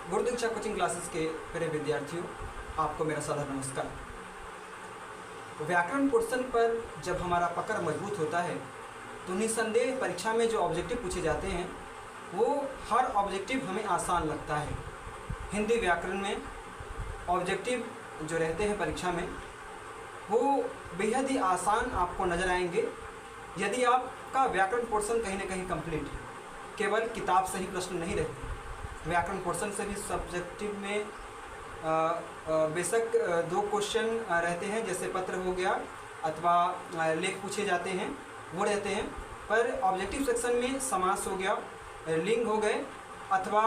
गुरुदीक्षा coaching classes के प्यारे विद्यार्थियों, आपको मेरा सादर नमस्कार। व्याकरण पोर्शन पर जब हमारा पकड़ मजबूत होता है तो निसंदेह परीक्षा में जो ऑब्जेक्टिव पूछे जाते हैं वो हर ऑब्जेक्टिव हमें आसान लगता है। हिंदी व्याकरण में ऑब्जेक्टिव जो रहते हैं परीक्षा में वो बेहद ही आसान आपको नज़र आएंगे यदि आपका व्याकरण पोर्शन कहीं ना कहीं कंप्लीट है। केवल किताब से ही प्रश्न नहीं रहते, व्याकरण पोर्शन से भी सब्जेक्टिव में बेशक 2 क्वेश्चन रहते हैं, जैसे पत्र हो गया अथवा लेख पूछे जाते हैं वो रहते हैं। पर ऑब्जेक्टिव सेक्शन में समास हो गया, लिंग हो गए अथवा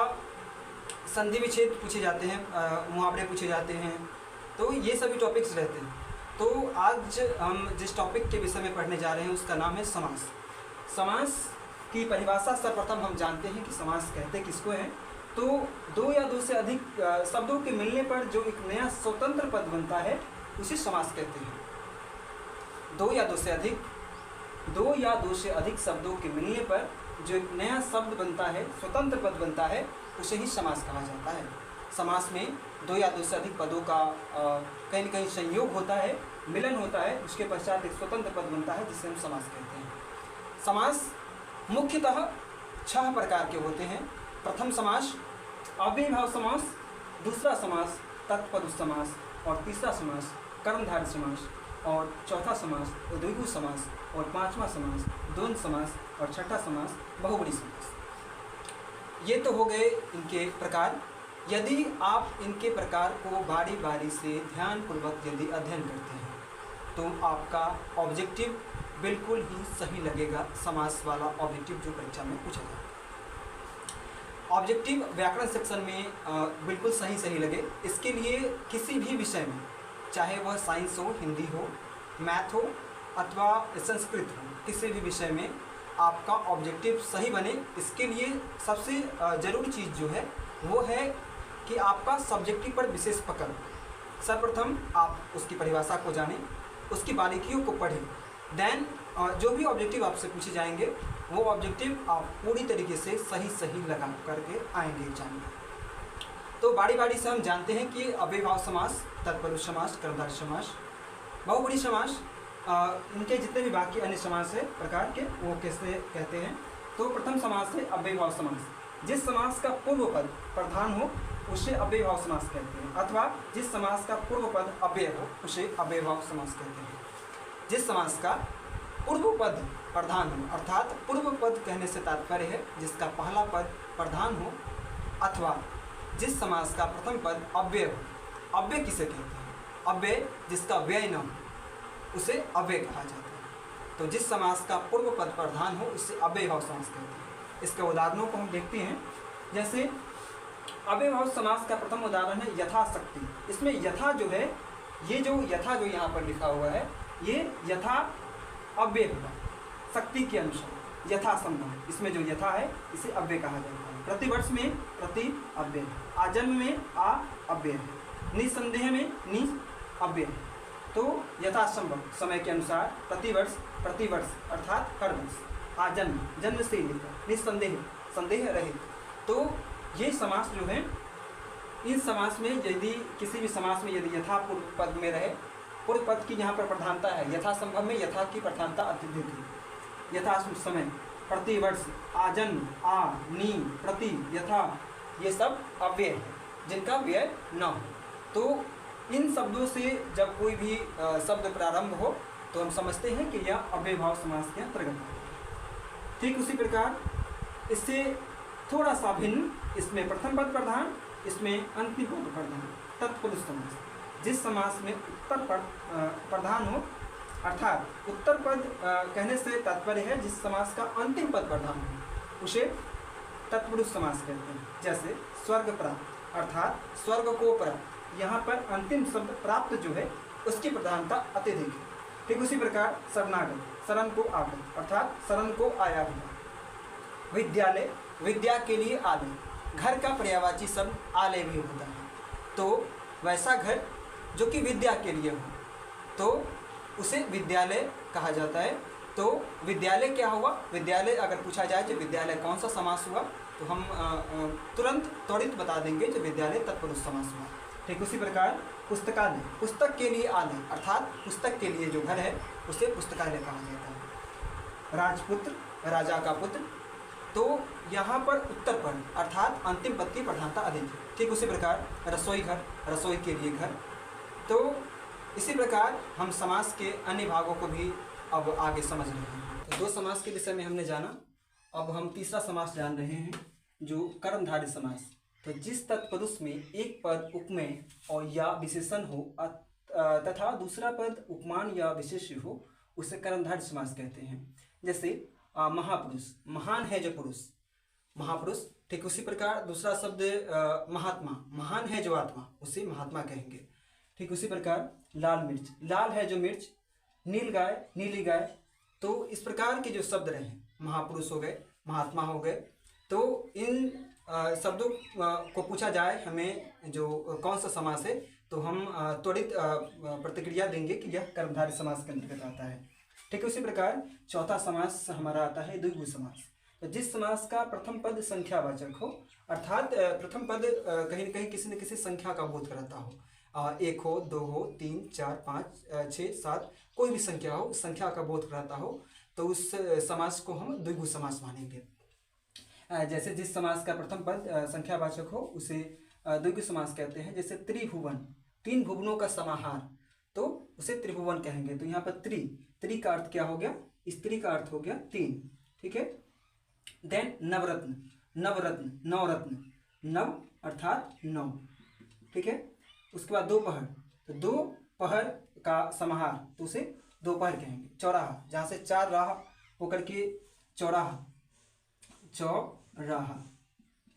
संधि विच्छेद पूछे जाते हैं, मुहावरे पूछे जाते हैं, तो ये सभी टॉपिक्स रहते हैं। तो आज हम जिस टॉपिक के विषय में पढ़ने जा रहे हैं उसका नाम है समास। समास की परिभाषा सर्वप्रथम हम जानते हैं कि समास कहते किसको हैं। तो 2 या 2 से अधिक शब्दों के मिलने पर जो एक नया स्वतंत्र पद बनता है उसे समास कहते हैं। 2 या 2 से अधिक शब्दों के मिलने पर जो एक नया शब्द बनता है, स्वतंत्र पद बनता है, उसे ही समास कहा जाता है। समास में 2 या 2 से अधिक पदों का कहीं न कहीं संयोग होता है, मिलन होता है, उसके पश्चात एक स्वतंत्र पद बनता है जिसे हम समास कहते हैं। समास मुख्यतः 6 प्रकार के होते हैं। प्रथम समास अव्ययीभाव समास, दूसरा समास तत्पुरुष समास, और तीसरा समास कर्मधारय समास, और चौथा समास द्विगु समास, और 5वां समास द्वंद्व समास, और 6ठा समास बहुब्रीहि समास। ये तो हो गए इनके प्रकार। यदि आप इनके प्रकार को बारी बारी से ध्यानपूर्वक यदि अध्ययन करते हैं तो आपका ऑब्जेक्टिव बिल्कुल ही सही लगेगा, समास वाला ऑब्जेक्टिव जो परीक्षा में पूछा जाता है। ऑब्जेक्टिव व्याकरण सेक्शन में बिल्कुल सही लगे, इसके लिए किसी भी विषय में, चाहे वह साइंस हो, हिंदी हो, मैथ हो अथवा संस्कृत हो, किसी भी विषय में आपका ऑब्जेक्टिव सही बने, इसके लिए सबसे ज़रूरी चीज़ जो है वो है कि आपका सब्जेक्टिव पर विशेष पकड़। सर्वप्रथम आप उसकी परिभाषा को जानें, उसकी बारीकियों को पढ़ें, देन जो भी ऑब्जेक्टिव आपसे पूछे जाएंगे वो ऑब्जेक्टिव आप पूरी तरीके से सही लगा करके आएंगे एग्जाम में। तो बारी बारी से हम जानते हैं कि अव्ययीभाव समास, तत्पुरुष समास, कर्मधारय समास, बहुब्रीहि समास, इनके जितने भी बाकी अन्य समास है प्रकार के वो कैसे कहते हैं। तो प्रथम समास है अव्ययीभाव समास। जिस समास का पूर्व पद प्रधान हो उसे अव्ययीभाव समास कहते हैं, अथवा जिस समास का पूर्व पद अव्यय हो उसे अव्ययीभाव समास कहते हैं। जिस समास का पूर्व पद प्रधान हो, अर्थात पूर्व पद कहने से तात्पर्य है जिसका पहला पद प्रधान हो, अथवा जिस समास का प्रथम पद अव्यय हो। अव्यय किसे कहते हैं? अव्यय जिसका व्यय न हो उसे अव्यय कहा जाता है। तो जिस समास का पूर्व पद प्रधान हो उससे अव्ययीभाव समास कहते हैं। इसके उदाहरणों को हम देखते हैं। जैसे अव्ययीभाव समास का प्रथम उदाहरण है यथाशक्ति। इसमें यथा जो है, ये जो यथा जो यहाँ पर लिखा हुआ है, ये यथा अव्यय होगा, शक्ति के अनुसार यथासंभव। इसमें जो यथा है इसे अव्यय कहा जाता है। प्रतिवर्ष में प्रति अव्यय, आजन्म में आ अव्यय है, निसंदेह में नि अव्यय है। तो यथासंभव समय के अनुसार, प्रतिवर्ष अर्थात हर वर्ष, आजन्म जन्म से लेकर, निसंदेह संदेह रहित। तो ये समास जो है, इन समास में यदि किसी भी समास में यदि यथा पूर्व पद में रहे, पूर्व पद की यहाँ पर प्रधानता है, यथासंभव में यथा की प्रधानता अत्यधिक है। यथा समय, प्रतिवर्ष, आजन्म, आ, नी, प्रति, यथा, ये सब अव्यय है जिनका व्यय न हो। तो इन शब्दों से जब कोई भी शब्द प्रारंभ हो तो हम समझते हैं कि यह अव्ययीभाव समास के अंतर्गत है। ठीक उसी प्रकार इससे थोड़ा सा भिन्न, इसमें प्रथम पद प्रधान, इसमें अंतिम पद प्रधान, तत्पुरुष समास। जिस समास में उत्तर पद प्रधान हो, अर्थात उत्तर पद कहने से तात्पर्य है जिस समास का अंतिम पद प्रधान हो उसे तत्पुरुष समास कहते हैं। जैसे स्वर्ग प्राप्त, अर्थात स्वर्ग को प्राप्त, यहाँ पर अंतिम शब्द प्राप्त जो है उसकी प्रधानता अत्यधिक है। ठीक उसी प्रकार शरणागत, शरण को आगत, अर्थात शरण को आया हुआ। विद्यालय, विद्या के लिए आलय, घर का पर्यायवाची शब्द आलय भी होता है। तो वैसा घर जो कि विद्या के लिए हो तो उसे विद्यालय कहा जाता है। तो विद्यालय क्या हुआ? विद्यालय अगर पूछा जाए तो विद्यालय कौन सा समास हुआ? तो हम तुरंत त्वरित बता देंगे जो विद्यालय तत्पुरुष समास हुआ। ठीक उसी प्रकार पुस्तकालय, पुस्तक के लिए आलय अर्थात पुस्तक के लिए जो घर है उसे पुस्तकालय कहा जाता है। राजपुत्र, राजा का पुत्र, तो यहाँ पर उत्तर पद अर्थात अंतिम पद की प्रधानता अधिक है। ठीक उसी प्रकार रसोई घर, रसोई के लिए घर। तो इसी प्रकार हम समास के अन्य भागों को भी अब आगे समझ रहे हैं। तो दो समास के विषय में हमने जाना, अब हम तीसरा समास जान रहे हैं जो कर्मधारय समास। तो जिस तत्पुरुष में एक पद उपमेय और या विशेषण हो तथा दूसरा पद उपमान या विशेष्य हो उसे कर्मधारय समास कहते हैं। जैसे महापुरुष, महान है जो पुरुष, महापुरुष। ठीक उसी प्रकार दूसरा शब्द महात्मा, महान है जो आत्मा, उसे महात्मा कहेंगे। ठीक उसी प्रकार लाल मिर्च, लाल है जो मिर्च, नील गाय, नीली गाय। तो इस प्रकार के जो शब्द रहे, महापुरुष हो गए, महात्मा हो गए। तो इन शब्दों को पूछा जाए हमें जो कौन सा समास है, तो हम त्वरित प्रतिक्रिया देंगे कि यह कर्मधारय समास के अंतर्गत आता है। ठीक है, उसी प्रकार चौथा समास हमारा आता है द्विगु समास। तो जिस समास का प्रथम पद संख्यावाचक हो अर्थात प्रथम पद कहीं न कहीं किसी न किसी संख्या का बोध कराता हो, 1 हो, 2 हो, 3, 4, 5, 6, 7, कोई भी संख्या हो, संख्या का बोध कराता हो, तो उस समास को हम द्विगु समास मानेंगे। जैसे जिस समास का प्रथम पद संख्यावाचक हो उसे द्विगु समास कहते हैं। जैसे त्रिभुवन, 3 भुवनों का समाहार, तो उसे त्रिभुवन कहेंगे। तो यहाँ पर त्रि का अर्थ क्या हो गया, स्त्री का अर्थ हो गया 3। ठीक है। देन नवरत्न, नवरत्न, नवरत्न, नव अर्थात 9। ठीक है। उसके बाद दोपहर, तो दोपहर का समाहार, तो उसे दोपहर कहेंगे। चौराहा, जहाँ से 4 राह होकर के चौराहा, चौराहा,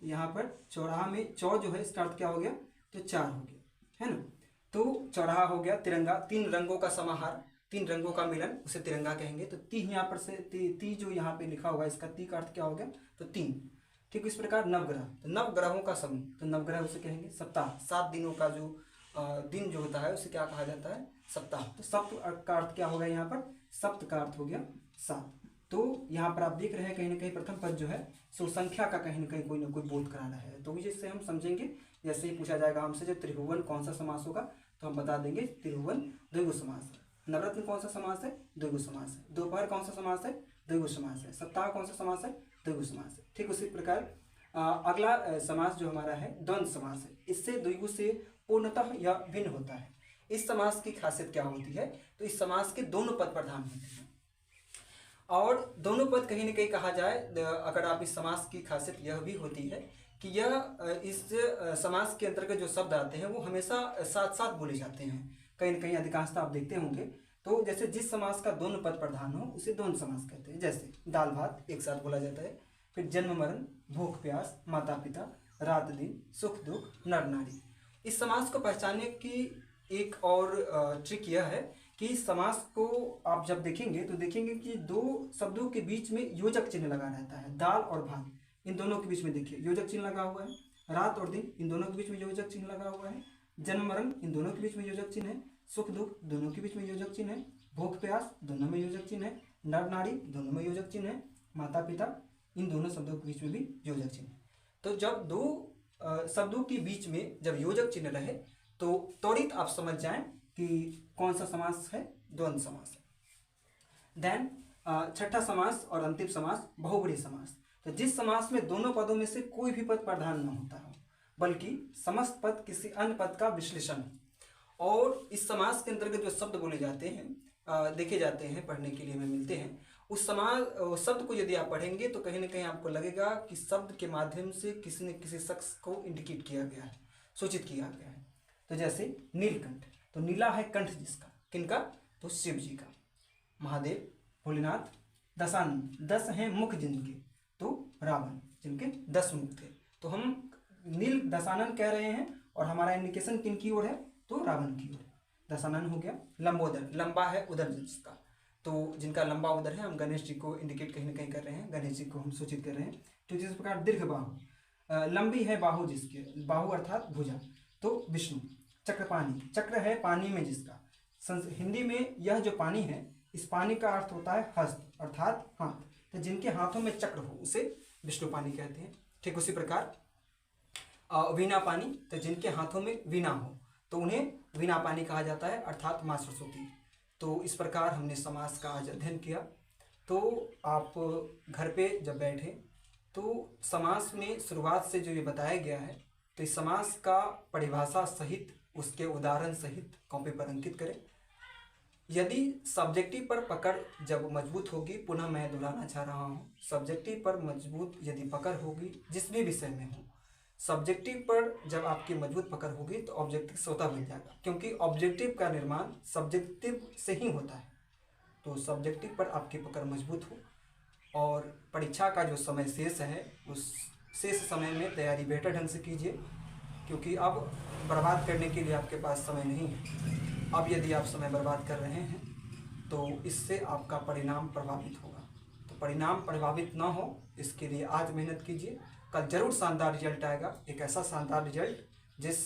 यहाँ पर चौराहा में चौ जो है इसका अर्थ क्या हो गया, तो 4 हो गया, है ना। तो चौराहा हो गया। तिरंगा, 3 रंगों का समाहार, 3 रंगों का मिलन, उसे तिरंगा कहेंगे। तो ती यहाँ पर से ती जो यहाँ पे लिखा हुआ है, इसका ती का अर्थ क्या हो गया, तो 3। ठीक इस प्रकार नवग्रह, तो नवग्रहों का समूह, तो नवग्रह उसे कहेंगे। सप्ताह, 7 दिनों का जो दिन जो होता है उसे क्या कहा जाता है, सप्ताह। तो सप्त का अर्थ क्या हो गया, यहाँ पर सप्त का अर्थ हो गया 7। तो यहाँ पर आप देख रहे हैं कहीं ना कहीं प्रथम पद जो है सो संख्या का कहीं ना कहीं कोई ना कोई बोध करा रहा है। तो जिससे हम समझेंगे, जैसे ही पूछा जाएगा हमसे जो त्रिभुवन कौन सा समास होगा, तो हम बता देंगे त्रिभुवन द्विगु समास है। नवरत्न कौन सा समास है, द्विगु समास है। दोपहर कौन सा समास है, द्विगु समास है। सप्ताह कौन सा समास है, द्विगु समास है। ठीक उसी प्रकार अगला समास जो हमारा है द्वंद्व समास है। इससे द्विगु से पूर्णतः या भिन्न होता है। इस समास की खासियत क्या होती है, तो इस समास के दोनों पद प्रधान होते हैं। और दोनों पद कहीं ना कहीं कहा जाए, अगर आप इस समास की खासियत यह भी होती है कि यह इस समास के अंतर्गत जो शब्द आते हैं वो हमेशा साथ साथ बोले जाते हैं। कहीं ना कहीं अधिकांशतः आप देखते होंगे। तो जैसे जिस समास का दोनों पद प्रधान हो उसे द्वंद्व समास कहते हैं। जैसे दाल भात एक साथ बोला जाता है, फिर जन्म मरण, भूख प्यास, माता पिता, रात दिन, सुख दुख, नर नारी। इस समास को पहचानने की एक और ट्रिक यह है कि इस समास को आप जब देखेंगे तो देखेंगे कि 2 शब्दों के बीच में योजक चिन्ह लगा रहता है। दाल और भात, इन दोनों के बीच में देखिए योजक चिन्ह लगा हुआ है। रात और दिन, इन दोनों के बीच में योजक चिन्ह लगा हुआ है। जन्म मरण, इन दोनों के बीच में योजक चिन्ह है। सुख दुख, दोनों के बीच में योजक चिन्ह है। भूख प्यास, दोनों में योजक चिन्ह है। नर नारी, दोनों में योजक चिन्ह है। माता पिता, इन दोनों शब्दों के बीच में भी योजक चिन्ह है। तो जब 2 शब्दों के बीच में जब योजक चिन्ह रहे तो त्वरित आप समझ जाएं कि कौन सा समास है, द्वंद्व समास है। देन छठा समास और अंतिम समास बहुब्रीहि समास। तो जिस समास में दोनों पदों में से कोई भी पद प्रधान न होता हो बल्कि समस्त पद किसी अन्य पद का विश्लेषण, और इस समास के अंतर्गत जो शब्द बोले जाते हैं, देखे जाते हैं, पढ़ने के लिए हमें मिलते हैं, उस समास शब्द को यदि आप पढ़ेंगे तो कहीं ना कहीं आपको लगेगा कि शब्द के माध्यम से किसी न किसी शख्स को इंडिकेट किया गया है, सूचित किया गया है। तो जैसे नीलकंठ, तो नीला है कंठ जिसका, किनका, तो शिव जी का। महादेव, भोलेनाथ। दशानन, 10 हैं मुख जिनके, तो रावण, जिनके 10 मुख थे। तो हम नील दशानन कह रहे हैं और हमारा इंडिकेशन किन की ओर है, तो रावण की ओर। दशानन हो गया। लंबोदर, लंबा है उदर जिसका, तो जिनका लंबा उदर है, हम गणेश जी को इंडिकेट कहीं ना कहीं कर रहे हैं, गणेश जी को हम सूचित कर रहे हैं। तो जिस प्रकार दीर्घ बाहु, लंबी है बाहु जिसके, बाहु अर्थात भुजा, तो विष्णु। चक्रपाणी, चक्र है पानी में जिसका, हिंदी में यह जो पानी है इस पानी का अर्थ होता है हस्त अर्थात हाथ। तो जिनके हाथों में चक्र हो उसे विष्णु पानी कहते हैं। ठीक उसी प्रकार वीणा पानी, तो जिनके हाथों में वीणा हो तो उन्हें वीणा पानी कहा जाता है, अर्थात माँ सरस्वती। तो इस प्रकार हमने समास का आज अध्ययन किया। तो आप घर पे जब बैठे तो समास में शुरुआत से जो ये बताया गया है, तो इस समास का परिभाषा सहित उसके उदाहरण सहित कॉपी पर अंकित करें। यदि सब्जेक्टिव पर पकड़ जब मजबूत होगी, पुनः मैं दोहराना चाह रहा हूँ, सब्जेक्टिव पर मजबूत यदि पकड़ होगी जिस भी विषय में हो, सब्जेक्टिव पर जब आपकी मजबूत पकड़ होगी तो ऑब्जेक्टिव स्वतः बन जाएगा, क्योंकि ऑब्जेक्टिव का निर्माण सब्जेक्टिव से ही होता है। तो सब्जेक्टिव पर आपकी पकड़ मजबूत हो और परीक्षा का जो समय शेष है उस शेष समय में तैयारी बेहतर ढंग से कीजिए, क्योंकि अब बर्बाद करने के लिए आपके पास समय नहीं है। अब यदि आप समय बर्बाद कर रहे हैं तो इससे आपका परिणाम प्रभावित होगा। तो परिणाम प्रभावित ना हो इसके लिए आज मेहनत कीजिए, कल जरूर शानदार रिजल्ट आएगा। एक ऐसा शानदार रिजल्ट जिस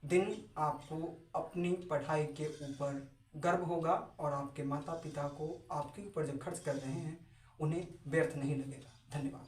दिन आपको अपनी पढ़ाई के ऊपर गर्व होगा और आपके माता पिता को आपके ऊपर जो खर्च कर रहे हैं उन्हें व्यर्थ नहीं लगेगा। धन्यवाद।